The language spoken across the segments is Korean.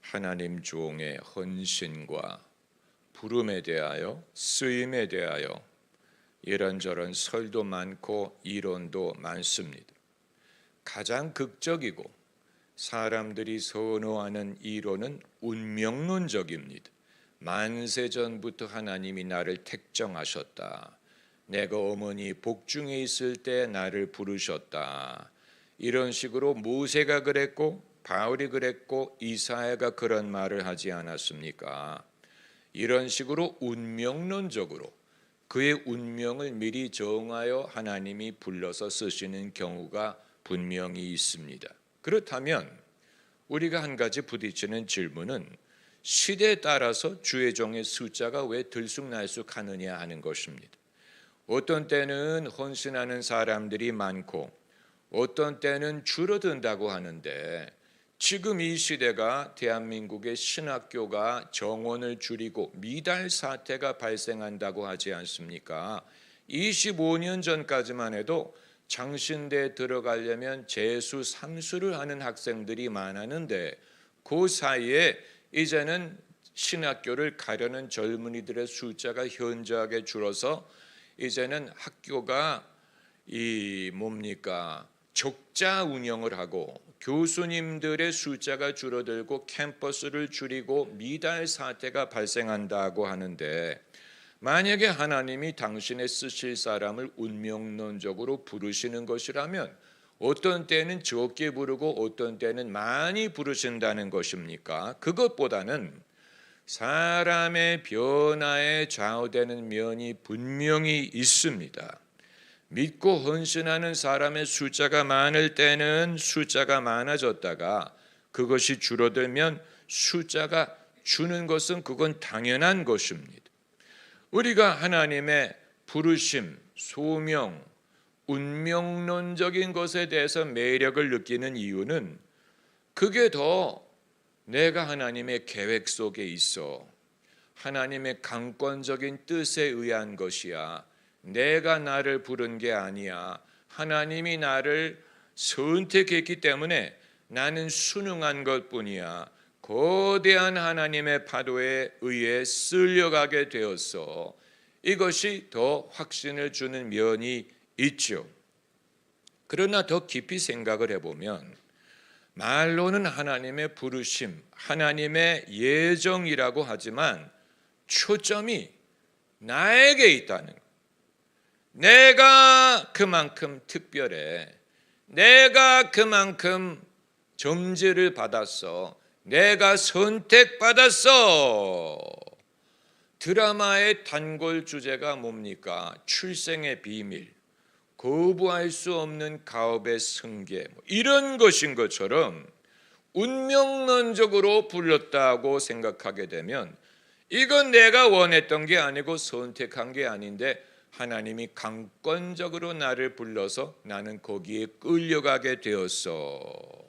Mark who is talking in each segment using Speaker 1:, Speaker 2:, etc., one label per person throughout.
Speaker 1: 하나님 종의 헌신과 부름에 대하여, 쓰임에 대하여 이런저런 설도 많고 이론도 많습니다. 가장 극적이고 사람들이 선호하는 이론은 운명론적입니다. 만세 전부터 하나님이 나를 택정하셨다. 내가 어머니 복중에 있을 때 나를 부르셨다. 이런 식으로 모세가 그랬고 바울이 그랬고 이사야가 그런 말을 하지 않았습니까? 이런 식으로 운명론적으로 그의 운명을 미리 정하여 하나님이 불러서 쓰시는 경우가 분명히 있습니다. 그렇다면 우리가 한 가지 부딪히는 질문은 시대에 따라서 주의 종의 숫자가 왜 들쑥날쑥하느냐 하는 것입니다. 어떤 때는 헌신하는 사람들이 많고 어떤 때는 줄어든다고 하는데, 지금 이 시대가 대한민국의 신학교가 정원을 줄이고 미달 사태가 발생한다고 하지 않습니까? 25년 전까지만 해도 장신대에 들어가려면 재수 3수를 하는 학생들이 많았는데, 그 사이에 이제는 신학교를 가려는 젊은이들의 숫자가 현저하게 줄어서 이제는 학교가 적자 운영을 하고 교수님들의 숫자가 줄어들고 캠퍼스를 줄이고 미달 사태가 발생한다고 하는데, 만약에 하나님이 당신의 쓰실 사람을 운명론적으로 부르시는 것이라면 어떤 때는 적게 부르고 어떤 때는 많이 부르신다는 것입니까? 그것보다는 사람의 변화에 좌우되는 면이 분명히 있습니다. 믿고 헌신하는 사람의 숫자가 많을 때는 숫자가 많아졌다가 그것이 줄어들면 숫자가 주는 것은 그건 당연한 것입니다. 우리가 하나님의 부르심, 소명, 운명론적인 것에 대해서 매력을 느끼는 이유는 그게 더 내가 하나님의 계획 속에 있어 하나님의 강권적인 뜻에 의한 것이야, 내가 나를 부른 게 아니야, 하나님이 나를 선택했기 때문에 나는 순응한 것뿐이야, 거대한 하나님의 파도에 의해 쓸려가게 되었어. 이것이 더 확신을 주는 면이 있죠. 그러나 더 깊이 생각을 해보면 말로는 하나님의 부르심, 하나님의 예정이라고 하지만 초점이 나에게 있다는 것. 내가 그만큼 특별해. 내가 그만큼 점지를 받았어. 내가 선택받았어. 드라마의 단골 주제가 뭡니까? 출생의 비밀, 거부할 수 없는 가업의 승계, 이런 것인 것처럼 운명론적으로 불렀다고 생각하게 되면 이건 내가 원했던 게 아니고 선택한 게 아닌데 하나님이 강권적으로 나를 불러서 나는 거기에 끌려가게 되었어.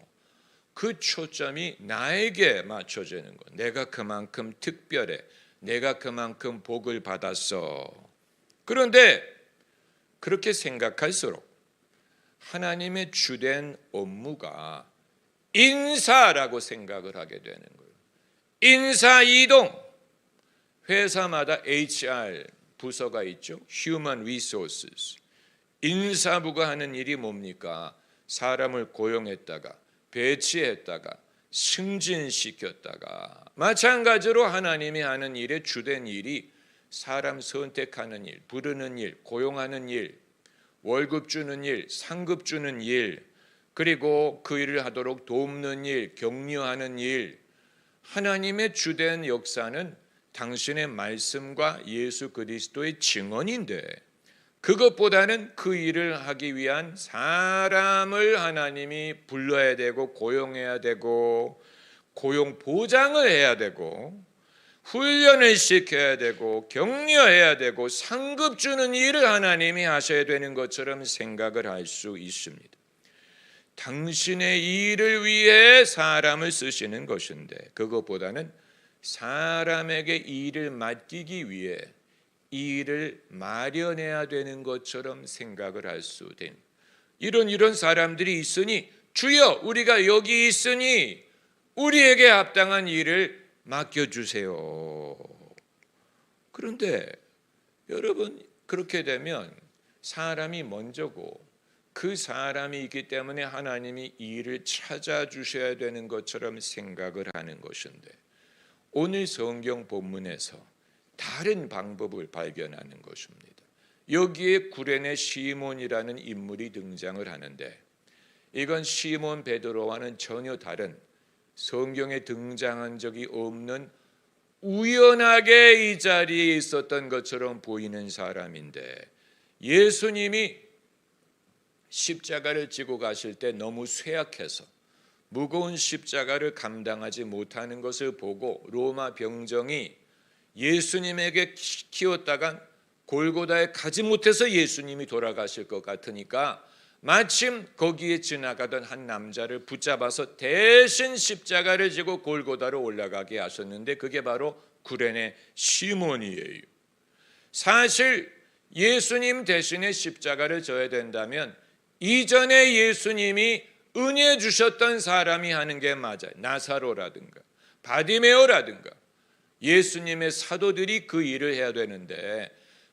Speaker 1: 그 초점이 나에게 맞춰지는 것. 내가 그만큼 특별해. 내가 그만큼 복을 받았어. 그런데 그렇게 생각할수록 하나님의 주된 업무가 인사라고 생각을 하게 되는 거예요. 인사 이동. 회사마다 HR 부서가 있죠. Human Resources. 인사부가 하는 일이 뭡니까? 사람을 고용했다가 배치했다가 승진시켰다가, 마찬가지로 하나님이 하는 일의 주된 일이 사람 선택하는 일, 부르는 일, 고용하는 일, 월급 주는 일, 상급 주는 일, 그리고 그 일을 하도록 돕는 일, 격려하는 일. 하나님의 주된 역사는 당신의 말씀과 예수 그리스도의 증언인데, 그것보다는 그 일을 하기 위한 사람을 하나님이 불러야 되고 고용해야 되고 고용 보장을 해야 되고 훈련을 시켜야 되고 격려해야 되고 상급 주는 일을 하나님이 하셔야 되는 것처럼 생각을 할 수 있습니다. 당신의 일을 위해 사람을 쓰시는 것인데 그것보다는 사람에게 일을 맡기기 위해 일을 마련해야 되는 것처럼 생각을 할 수 된 이런 사람들이 있으니 주여 우리가 여기 있으니 우리에게 합당한 일을 맡겨주세요. 그런데 여러분, 그렇게 되면 사람이 먼저고 그 사람이 있기 때문에 하나님이 이 일을 찾아주셔야 되는 것처럼 생각을 하는 것인데, 오늘 성경 본문에서 다른 방법을 발견하는 것입니다. 여기에 구레네 시몬이라는 인물이 등장을 하는데, 이건 시몬 베드로와는 전혀 다른, 성경에 등장한 적이 없는, 우연하게 이 자리에 있었던 것처럼 보이는 사람인데, 예수님이 십자가를 지고 가실 때 너무 쇠약해서 무거운 십자가를 감당하지 못하는 것을 보고 로마 병정이 예수님에게 키웠다간 골고다에 가지 못해서 예수님이 돌아가실 것 같으니까 마침 거기에 지나가던 한 남자를 붙잡아서 대신 십자가를 지고 골고다로 올라가게 하셨는데, 그게 바로 구레네 시몬이에요. 사실 예수님 대신에 십자가를 져야 된다면 이전에 예수님이 은혜 주셨던 사람이 하는 게 맞아요. 나사로라든가 바디메오라든가 예수님의 사도들이 그 일을 해야 되는데,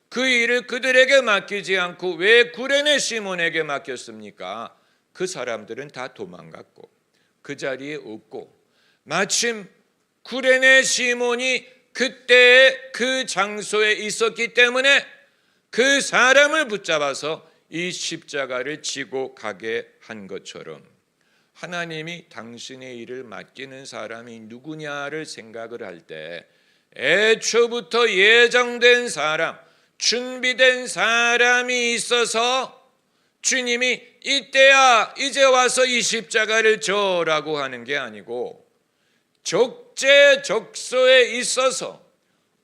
Speaker 1: 그 일을 그들에게 맡기지 않고 왜 구레네 시몬에게 맡겼습니까? 그 사람들은 다 도망갔고 그 자리에 없고, 마침 구레네 시몬이 그때 그 장소에 있었기 때문에 그 사람을 붙잡아서 이 십자가를 지고 가게 한 것처럼, 하나님이 당신의 일을 맡기는 사람이 누구냐를 생각을 할 때 애초부터 예정된 사람, 준비된 사람이 있어서 주님이 이때야 이제 와서 이 십자가를 져라고 하는 게 아니고, 적재적소에 있어서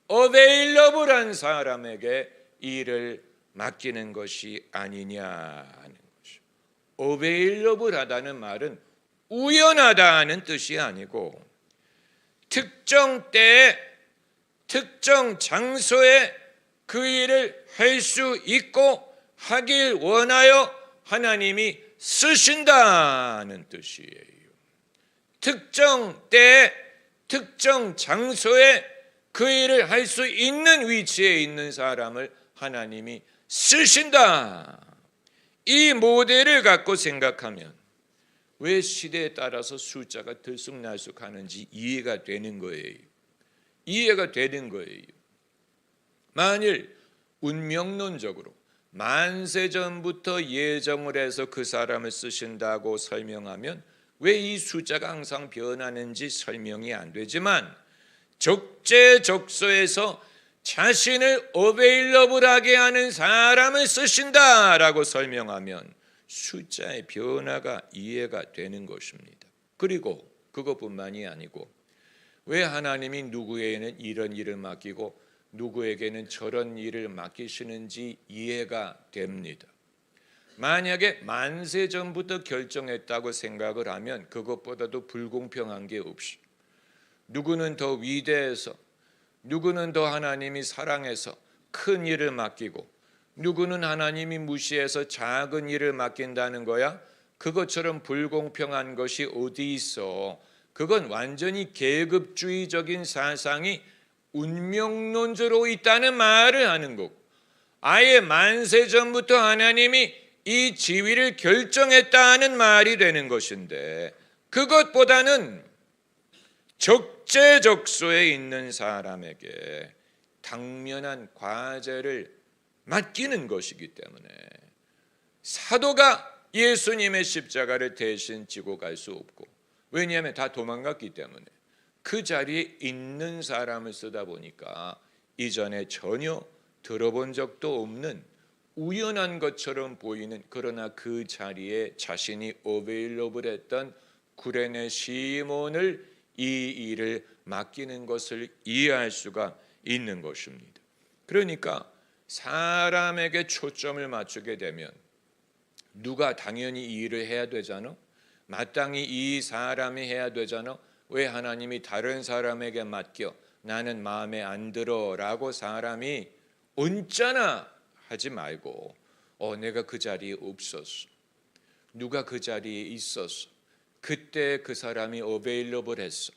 Speaker 1: 어베일러블한 사람에게 일을 맡기는 것이 아니냐 하는 것이죠. 어베일러블하다는 말은 우연하다는 뜻이 아니고, 특정 때에 특정 장소에 그 일을 할 수 있고 하길 원하여 하나님이 쓰신다는 뜻이에요. 특정 때에 특정 장소에 그 일을 할 수 있는 위치에 있는 사람을 하나님이 쓰신다. 이 모델을 갖고 생각하면 왜 시대에 따라서 숫자가 들쑥날쑥하는지 이해가 되는 거예요. 이해가 되는 거예요. 만일 운명론적으로 만세 전부터 예정을 해서 그 사람을 쓰신다고 설명하면 왜 이 숫자가 항상 변하는지 설명이 안 되지만, 적재적소에서 자신을 어베일러블하게 하는 사람을 쓰신다라고 설명하면 숫자의 변화가 이해가 되는 것입니다. 그리고 그것뿐만이 아니고, 왜 하나님이 누구에게는 이런 일을 맡기고 누구에게는 저런 일을 맡기시는지 이해가 됩니다. 만약에 만세 전부터 결정했다고 생각을 하면 그것보다도 불공평한 게 없이, 누구는 더 위대해서, 누구는 더 하나님이 사랑해서 큰 일을 맡기고, 누구는 하나님이 무시해서 작은 일을 맡긴다는 거야? 그것처럼 불공평한 것이 어디 있어? 그건 완전히 계급주의적인 사상이 운명론적으로 있다는 말을 하는 거고, 아예 만세 전부터 하나님이 이 지위를 결정했다는 말이 되는 것인데, 그것보다는 적재적소에 있는 사람에게 당면한 과제를 맡기는 것이기 때문에 사도가 예수님의 십자가를 대신 지고 갈 수 없고, 왜냐하면 다 도망갔기 때문에 그 자리에 있는 사람을 쓰다 보니까 이전에 전혀 들어본 적도 없는 우연한 것처럼 보이는, 그러나 그 자리에 자신이 어베일러블했던 구레네 시몬을 이 일을 맡기는 것을 이해할 수가 있는 것입니다. 그러니까 사람에게 초점을 맞추게 되면 누가 당연히 이 일을 해야 되잖아. 마땅히 이 사람이 해야 되잖아. 왜 하나님이 다른 사람에게 맡겨? 나는 마음에 안 들어 라고 사람이 언짢아 하지 말고, 내가 그 자리에 없었어, 누가 그 자리에 있었어, 그때 그 사람이 어베일러블했어.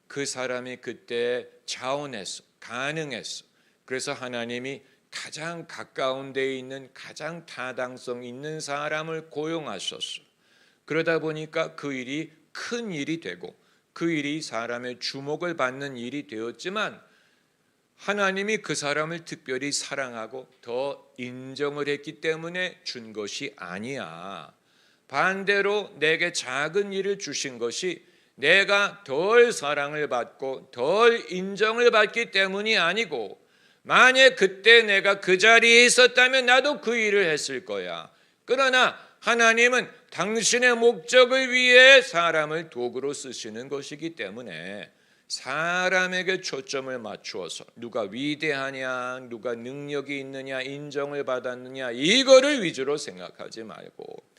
Speaker 1: 그 사람이 그때 자원했어. 가능했어. 그래서 하나님이 가장 가까운 데에 있는 가장 타당성 있는 사람을 고용하셨어. 그러다 보니까 그 일이 큰 일이 되고 그 일이 사람의 주목을 받는 일이 되었지만 하나님이 그 사람을 특별히 사랑하고 더 인정을 했기 때문에 준 것이 아니야. 반대로 내게 작은 일을 주신 것이 내가 덜 사랑을 받고 덜 인정을 받기 때문이 아니고 만약 그때 내가 그 자리에 있었다면 나도 그 일을 했을 거야. 그러나 하나님은 당신의 목적을 위해 사람을 도구로 쓰시는 것이기 때문에 사람에게 초점을 맞추어서 누가 위대하냐, 누가 능력이 있느냐, 인정을 받았느냐 이거를 위주로 생각하지 말고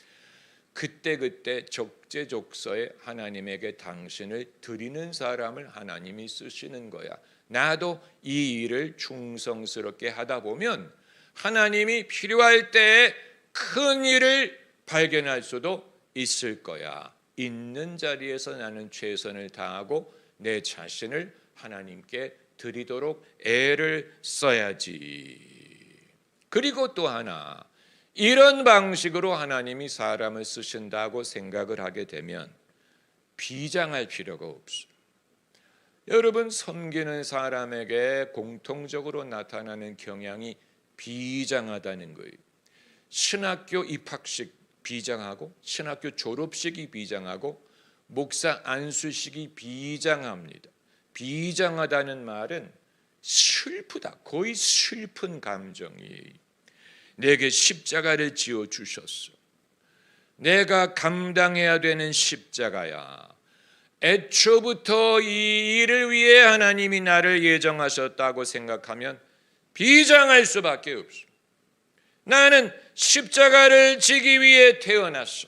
Speaker 1: 그때그때 적재적소에 하나님에게 당신을 드리는 사람을 하나님이 쓰시는 거야. 나도 이 일을 충성스럽게 하다 보면 하나님이 필요할 때에 큰 일을 발견할 수도 있을 거야. 있는 자리에서 나는 최선을 다하고 내 자신을 하나님께 드리도록 애를 써야지. 그리고 또 하나, 이런 방식으로 하나님이 사람을 쓰신다고 생각을 하게 되면 비장할 필요가 없어요. 여러분, 섬기는 사람에게 공통적으로 나타나는 경향이 비장하다는 거예요. 신학교 입학식 비장하고 신학교 졸업식이 비장하고 목사 안수식이 비장합니다. 비장하다는 말은 슬프다, 거의 슬픈 감정이에요. 내게 십자가를 지어 주셨어. 내가 감당해야 되는 십자가야. 애초부터 이 일을 위해 하나님이 나를 예정하셨다고 생각하면 비장할 수밖에 없어. 나는 십자가를 지기 위해 태어났어.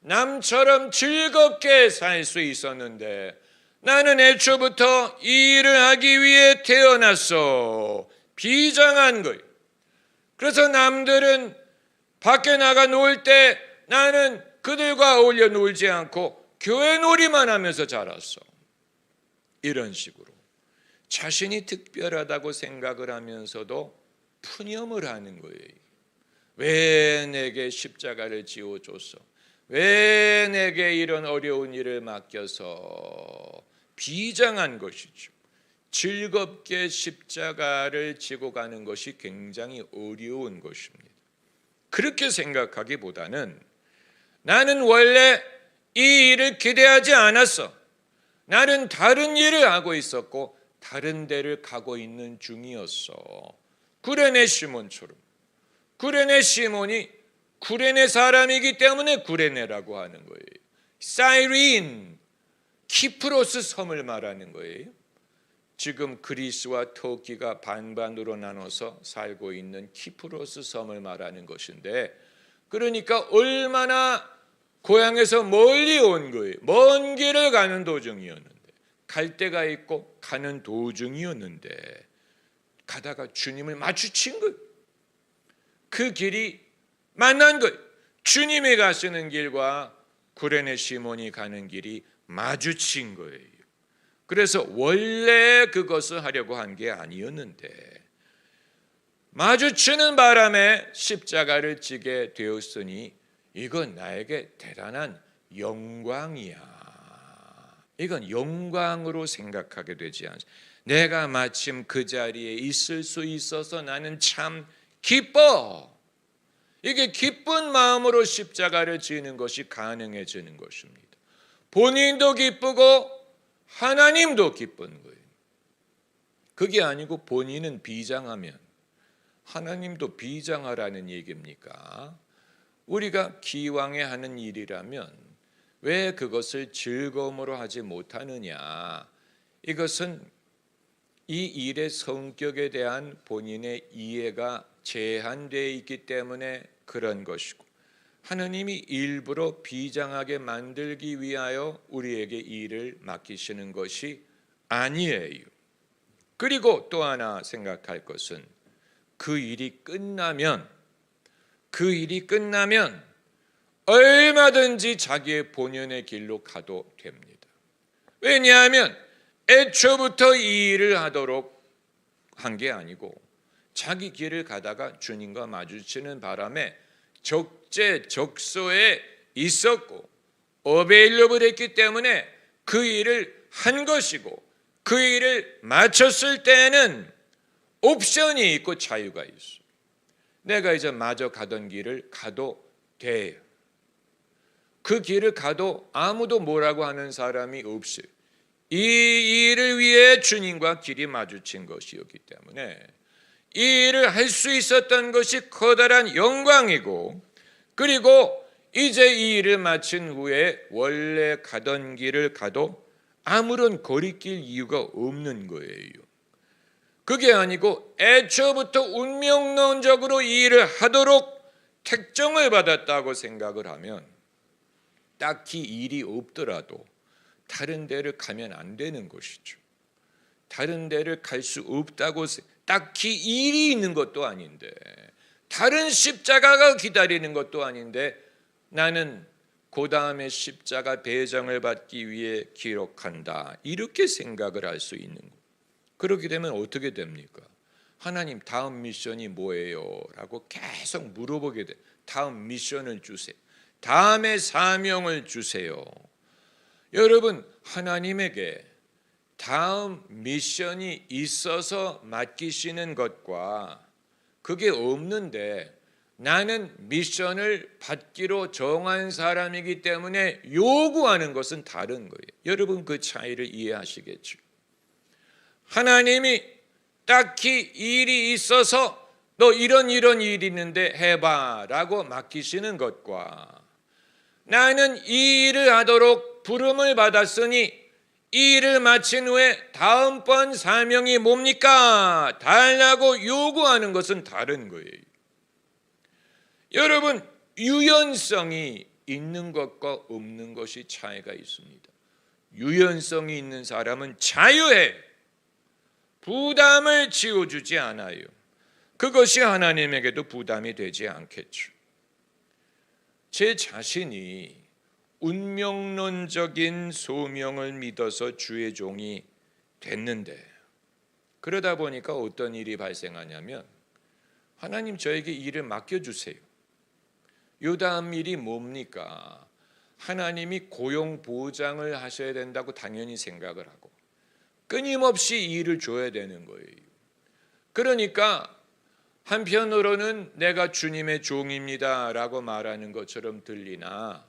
Speaker 1: 남처럼 즐겁게 살 수 있었는데 나는 애초부터 이 일을 하기 위해 태어났어. 비장한 거예요. 그래서 남들은 밖에 나가 놀 때 나는 그들과 어울려 놀지 않고 교회 놀이만 하면서 자랐어. 이런 식으로 자신이 특별하다고 생각을 하면서도 푸념을 하는 거예요. 왜 내게 십자가를 지어줬어? 왜 내게 이런 어려운 일을 맡겨서? 비장한 것이죠. 즐겁게 십자가를 지고 가는 것이 굉장히 어려운 것입니다. 그렇게 생각하기보다는 나는 원래 이 일을 기대하지 않았어. 나는 다른 일을 하고 있었고 다른 데를 가고 있는 중이었어. 구레네 시몬처럼. 구레네 시몬이 구레네 사람이기 때문에 구레네라고 하는 거예요. 사이린, 키프로스 섬을 말하는 거예요. 지금 그리스와 터키가 반반으로 나눠서 살고 있는 키프로스 섬을 말하는 것인데, 그러니까 얼마나 고향에서 멀리 온 거예요. 먼 길을 가는 도중이었는데, 갈 데가 있고 가는 도중이었는데 가다가 주님을 마주친 거예요. 그 길이 만난 거예요. 주님이 가시는 길과 구레네 시몬이 가는 길이 마주친 거예요. 그래서 원래 그것을 하려고 한 게 아니었는데 마주치는 바람에 십자가를 지게 되었으니 이건 나에게 대단한 영광이야. 이건 영광으로 생각하게 되지 않습니다. 내가 마침 그 자리에 있을 수 있어서 나는 참 기뻐. 이게 기쁜 마음으로 십자가를 지는 것이 가능해지는 것입니다. 본인도 기쁘고 하나님도 기쁜 거예요. 그게 아니고 본인은 비장하면 하나님도 비장하라는 얘기입니까? 우리가 기왕에 하는 일이라면 왜 그것을 즐거움으로 하지 못하느냐? 이것은 이 일의 성격에 대한 본인의 이해가 제한되어 있기 때문에 그런 것이고, 하나님이 일부러 비장하게 만들기 위하여 우리에게 일을 맡기시는 것이 아니에요. 그리고 또 하나 생각할 것은 그 일이 끝나면 얼마든지 자기의 본연의 길로 가도 됩니다. 왜냐하면 애초부터 이 일을 하도록 한 게 아니고 자기 길을 가다가 주님과 마주치는 바람에 적재적소에 있었고 어베일러블했기 때문에 그 일을 한 것이고, 그 일을 마쳤을 때에는 옵션이 있고 자유가 있어요. 내가 이제 마저 가던 길을 가도 돼요. 그 길을 가도 아무도 뭐라고 하는 사람이 없어요. 이 일을 위해 주님과 길이 마주친 것이었기 때문에 이 일을 할 수 있었던 것이 커다란 영광이고, 그리고 이제 이 일을 마친 후에 원래 가던 길을 가도 아무런 거리낄 이유가 없는 거예요. 그게 아니고 애초부터 운명론적으로 이 일을 하도록 택정을 받았다고 생각을 하면 딱히 일이 없더라도 다른 데를 가면 안 되는 것이죠. 다른 데를 갈 수 없다고, 딱히 일이 있는 것도 아닌데, 다른 십자가가 기다리는 것도 아닌데, 나는 그 다음에 십자가 배정을 받기 위해 기록한다, 이렇게 생각을 할 수 있는 것. 그렇게 되면 어떻게 됩니까? 하나님, 다음 미션이 뭐예요? 라고 계속 물어보게 돼. 다음 미션을 주세요. 다음의 사명을 주세요. 여러분, 하나님에게 다음 미션이 있어서 맡기시는 것과 그게 없는데 나는 미션을 받기로 정한 사람이기 때문에 요구하는 것은 다른 거예요. 여러분, 그 차이를 이해하시겠죠? 하나님이 딱히 일이 있어서 너 이런 일이 있는데 해봐 라고 맡기시는 것과, 나는 이 일을 하도록 부름을 받았으니 이 일을 마친 후에 다음번 사명이 뭡니까? 달라고 요구하는 것은 다른 거예요. 여러분, 유연성이 있는 것과 없는 것이 차이가 있습니다. 유연성이 있는 사람은 자유해. 부담을 지어주지 않아요. 그것이 하나님에게도 부담이 되지 않겠죠. 제 자신이 운명론적인 소명을 믿어서 주의 종이 됐는데, 그러다 보니까 어떤 일이 발생하냐면, 하나님, 저에게 일을 맡겨주세요. 요 다음 일이 뭡니까? 하나님이 고용 보장을 하셔야 된다고 당연히 생각을 하고 끊임없이 일을 줘야 되는 거예요. 그러니까 한편으로는 내가 주님의 종입니다 라고 말하는 것처럼 들리나,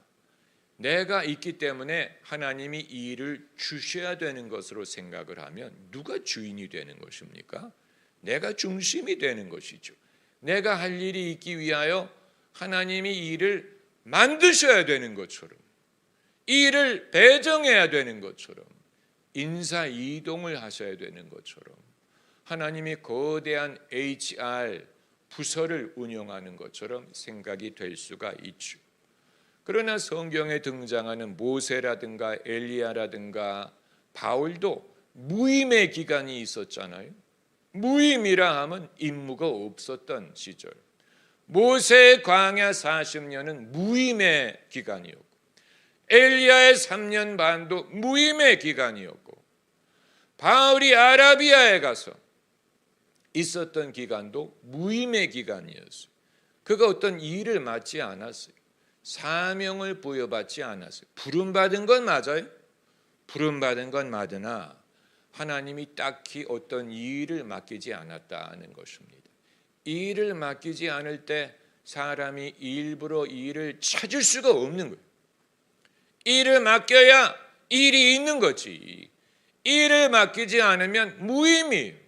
Speaker 1: 내가 있기 때문에 하나님이 이 일을 주셔야 되는 것으로 생각을 하면 누가 주인이 되는 것입니까? 내가 중심이 되는 것이죠. 내가 할 일이 있기 위하여 하나님이 이 일을 만드셔야 되는 것처럼, 이 일을 배정해야 되는 것처럼, 인사 이동을 하셔야 되는 것처럼 하나님이 거대한 HR 부서를 운영하는 것처럼 생각이 될 수가 있죠. 그러나 성경에 등장하는 모세라든가 엘리야라든가 바울도 무임의 기간이 있었잖아요. 무임이라 하면 임무가 없었던 시절. 모세의 광야 40년은 무임의 기간이었고, 엘리야의 3년 반도 무임의 기간이었고, 바울이 아라비아에 가서 있었던 기간도 무임의 기간이었어요. 그가 어떤 일을 맡지 않았어요. 사명을 부여받지 않았어요. 부름받은 건 맞아요. 부름받은 건 맞으나 하나님이 딱히 어떤 일을 맡기지 않았다는 것입니다. 일을 맡기지 않을 때 사람이 일부러 일을 찾을 수가 없는 거예요. 일을 맡겨야 일이 있는 거지. 일을 맡기지 않으면 무의미해요.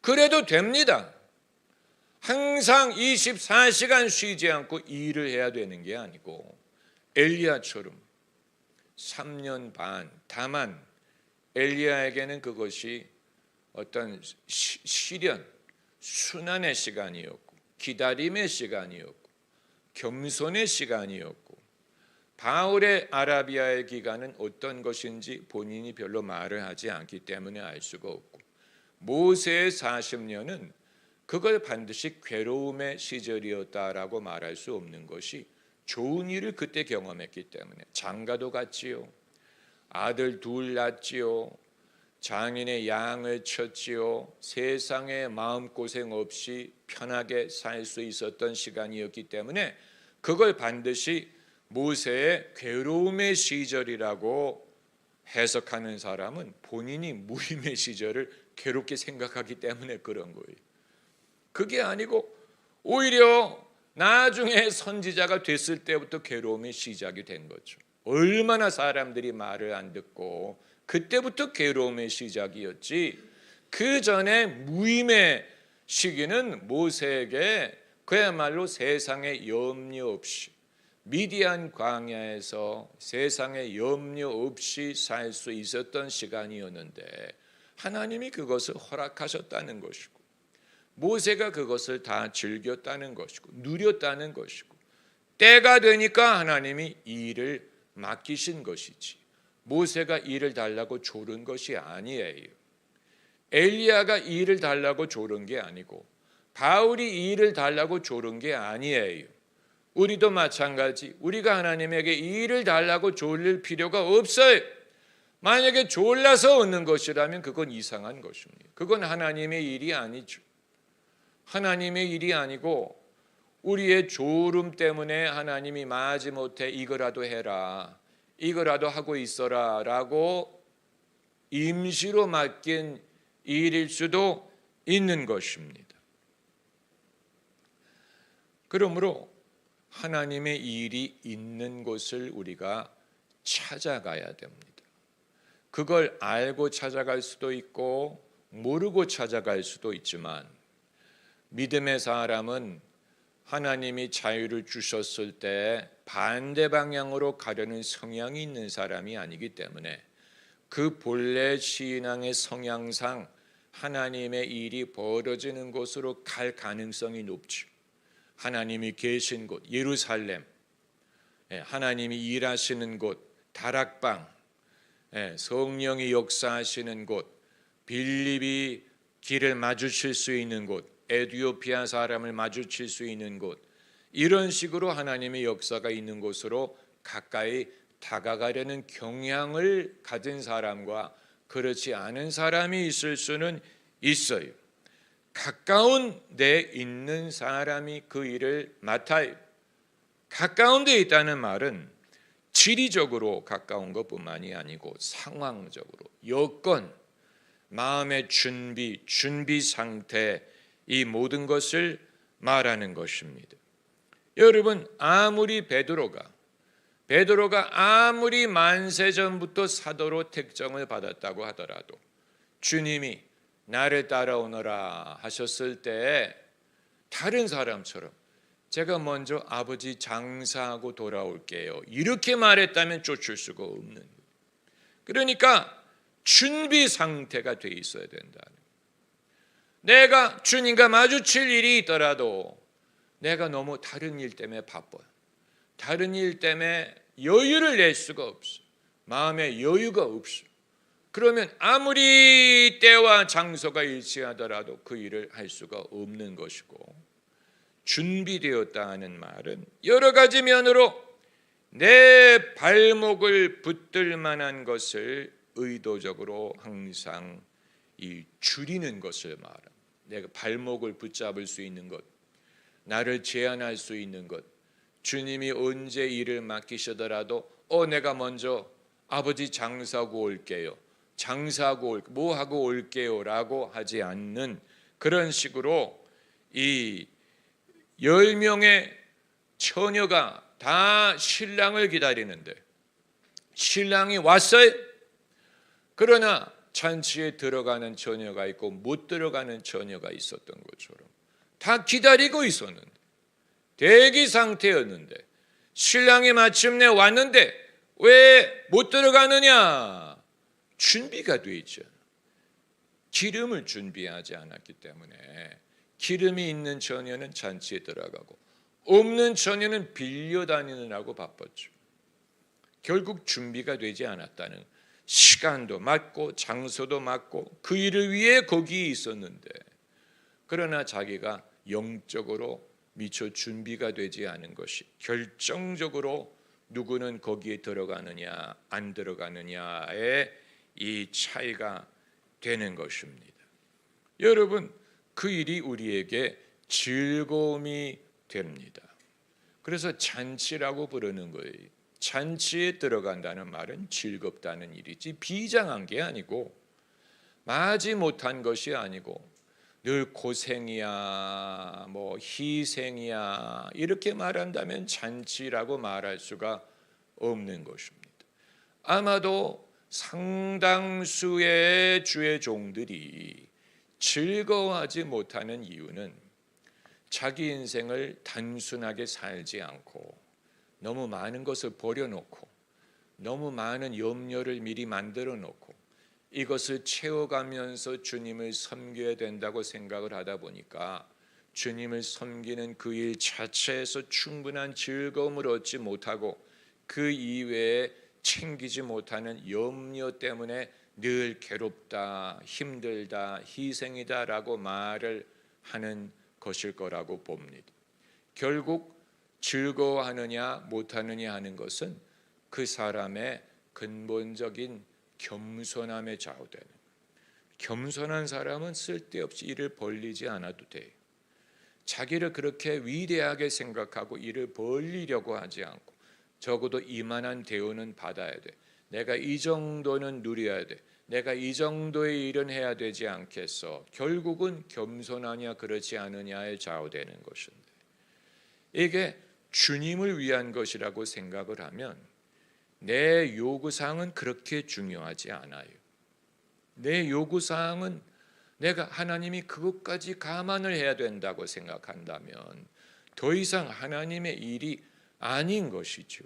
Speaker 1: 그래도 됩니다. 항상 24시간 쉬지 않고 일을 해야 되는 게 아니고, 엘리야처럼 3년 반, 다만 엘리야에게는 그것이 어떤 시련, 순환의 시간이었고, 기다림의 시간이었고, 겸손의 시간이었고, 바울의 아라비아의 기간은 어떤 것인지 본인이 별로 말을 하지 않기 때문에 알 수가 없고, 모세의 40년은 그걸 반드시 괴로움의 시절이었다라고 말할 수 없는 것이 좋은 일을 그때 경험했기 때문에 장가도 갔지요. 아들 둘 낳지요. 장인의 양을 쳤지요. 세상에 마음고생 없이 편하게 살 수 있었던 시간이었기 때문에 그걸 반드시 모세의 괴로움의 시절이라고 해석하는 사람은 본인이 무임의 시절을 괴롭게 생각하기 때문에 그런 거예요. 그게 아니고 오히려 나중에 선지자가 됐을 때부터 괴로움이 시작이 된 거죠. 얼마나 사람들이 말을 안 듣고 그때부터 괴로움의 시작이었지. 그 전에 무임의 시기는 모세에게 그야말로 세상에 염려 없이 미디안 광야에서 세상에 염려 없이 살 수 있었던 시간이었는데 하나님이 그것을 허락하셨다는 것이고 모세가 그것을 다 즐겼다는 것이고 누렸다는 것이고 때가 되니까 하나님이 이 일을 맡기신 것이지 모세가 일을 달라고 조른 것이 아니에요. 엘리야가 이 일을 달라고 조른 게 아니고 바울이 이 일을 달라고 조른 게 아니에요. 우리도 마찬가지. 우리가 하나님에게 이 일을 달라고 졸릴 필요가 없어요. 만약에 졸라서 얻는 것이라면 그건 이상한 것입니다. 그건 하나님의 일이 아니죠. 하나님의 일이 아니고 우리의 졸음 때문에 하나님이 마지못해 이거라도 해라, 이거라도 하고 있어라 라고 임시로 맡긴 일일 수도 있는 것입니다. 그러므로 하나님의 일이 있는 곳을 우리가 찾아가야 됩니다. 그걸 알고 찾아갈 수도 있고 모르고 찾아갈 수도 있지만 믿음의 사람은 하나님이 자유를 주셨을 때 반대 방향으로 가려는 성향이 있는 사람이 아니기 때문에 그 본래 신앙의 성향상 하나님의 일이 벌어지는 곳으로 갈 가능성이 높죠. 하나님이 계신 곳 예루살렘, 하나님이 일하시는 곳 다락방, 성령이 역사하시는 곳 빌립이 길을 마주칠 수 있는 곳 에티오피아 사람을 마주칠 수 있는 곳 이런 식으로 하나님의 역사가 있는 곳으로 가까이 다가가려는 경향을 가진 사람과 그렇지 않은 사람이 있을 수는 있어요. 가까운 데 있는 사람이 그 일을 맡아요. 가까운 데 있다는 말은 지리적으로 가까운 것뿐만이 아니고 상황적으로 여건, 마음의 준비 상태 이 모든 것을 말하는 것입니다. 여러분 아무리 베드로가 아무리 만세 전부터 사도로 택정을 받았다고 하더라도 주님이 나를 따라오너라 하셨을 때 다른 사람처럼 제가 먼저 아버지 장사하고 돌아올게요 이렇게 말했다면 쫓을 수가 없는 거예요. 그러니까 준비 상태가 돼 있어야 된다. 내가 주님과 마주칠 일이 있더라도 내가 너무 다른 일 때문에 바빠요. 다른 일 때문에 여유를 낼 수가 없어. 마음에 여유가 없어. 그러면 아무리 때와 장소가 일치하더라도 그 일을 할 수가 없는 것이고 준비되었다 하는 말은 여러 가지 면으로 내 발목을 붙들 만한 것을 의도적으로 항상 이 줄이는 것을 말합니다. 내가 발목을 붙잡을 수 있는 것, 나를 제한할 수 있는 것, 주님이 언제 일을 맡기시더라도 내가 먼저 아버지 장사하고 올게요. 뭐 하고 올게요 라고 하지 않는 그런 식으로 이 10명의 처녀가 다 신랑을 기다리는데 신랑이 왔어요. 그러나 잔치에 들어가는 처녀가 있고 못 들어가는 처녀가 있었던 것처럼 다 기다리고 있었는데 대기 상태였는데 신랑이 마침내 왔는데 왜 못 들어가느냐? 준비가 돼 있죠. 기름을 준비하지 않았기 때문에 기름이 있는 처녀는 잔치에 들어가고 없는 처녀는 빌려 다니느라고 바빴죠. 결국 준비가 되지 않았다는 시간도 맞고 장소도 맞고 그 일을 위해 거기 있었는데 그러나 자기가 영적으로 미처 준비가 되지 않은 것이 결정적으로 누구는 거기에 들어가느냐 안 들어가느냐의 이 차이가 되는 것입니다. 여러분, 그 일이 우리에게 즐거움이 됩니다. 그래서 잔치라고 부르는 거예요. 잔치에 들어간다는 말은 즐겁다는 일이지 비장한 게 아니고 마지 못한 것이 아니고 늘 고생이야 뭐 희생이야 이렇게 말한다면 잔치라고 말할 수가 없는 것입니다. 아마도 상당수의 주의 종들이 즐거워하지 못하는 이유는 자기 인생을 단순하게 살지 않고 너무 많은 것을 버려놓고 너무 많은 염려를 미리 만들어 놓고 이것을 채워가면서 주님을 섬겨야 된다고 생각을 하다 보니까 주님을 섬기는 그 일 자체에서 충분한 즐거움을 얻지 못하고 그 이외에 챙기지 못하는 염려 때문에 늘 괴롭다, 힘들다, 희생이다라고 말을 하는 것일 거라고 봅니다. 결국 즐거워하느냐 못하느냐 하는 것은 그 사람의 근본적인 겸손함에 좌우되는, 겸손한 사람은 쓸데없이 일을 벌리지 않아도 돼요. 자기를 그렇게 위대하게 생각하고 일을 벌리려고 하지 않고 적어도 이만한 대우는 받아야 돼, 내가 이 정도는 누려야 돼, 내가 이 정도의 일은 해야 되지 않겠어. 결국은 겸손하냐 그렇지 않느냐에 좌우되는 것인데, 이게 주님을 위한 것이라고 생각을 하면 내 요구사항은 그렇게 중요하지 않아요. 내 요구사항은 내가 하나님이 그것까지 감안을 해야 된다고 생각한다면 더 이상 하나님의 일이 아닌 것이죠.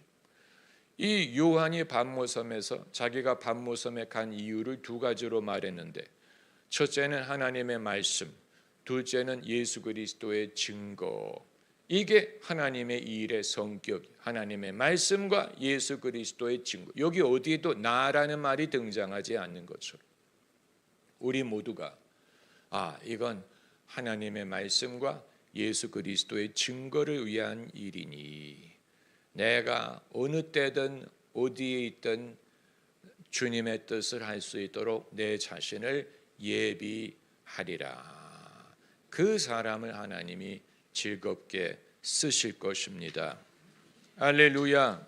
Speaker 1: 이 요한이 반모섬에서 자기가 반모섬에 간 이유를 두 가지로 말했는데, 첫째는 하나님의 말씀, 둘째는 예수 그리스도의 증거. 이게 하나님의 일의 성격, 하나님의 말씀과 예수 그리스도의 증거. 여기 어디에도 나라는 말이 등장하지 않는 것처럼 우리 모두가 이건 하나님의 말씀과 예수 그리스도의 증거를 위한 일이니 내가 어느 때든 어디에 있든 주님의 뜻을 할 수 있도록 내 자신을 예비하리라. 그 사람을 하나님이 즐겁게 쓰실 것입니다. 할렐루야.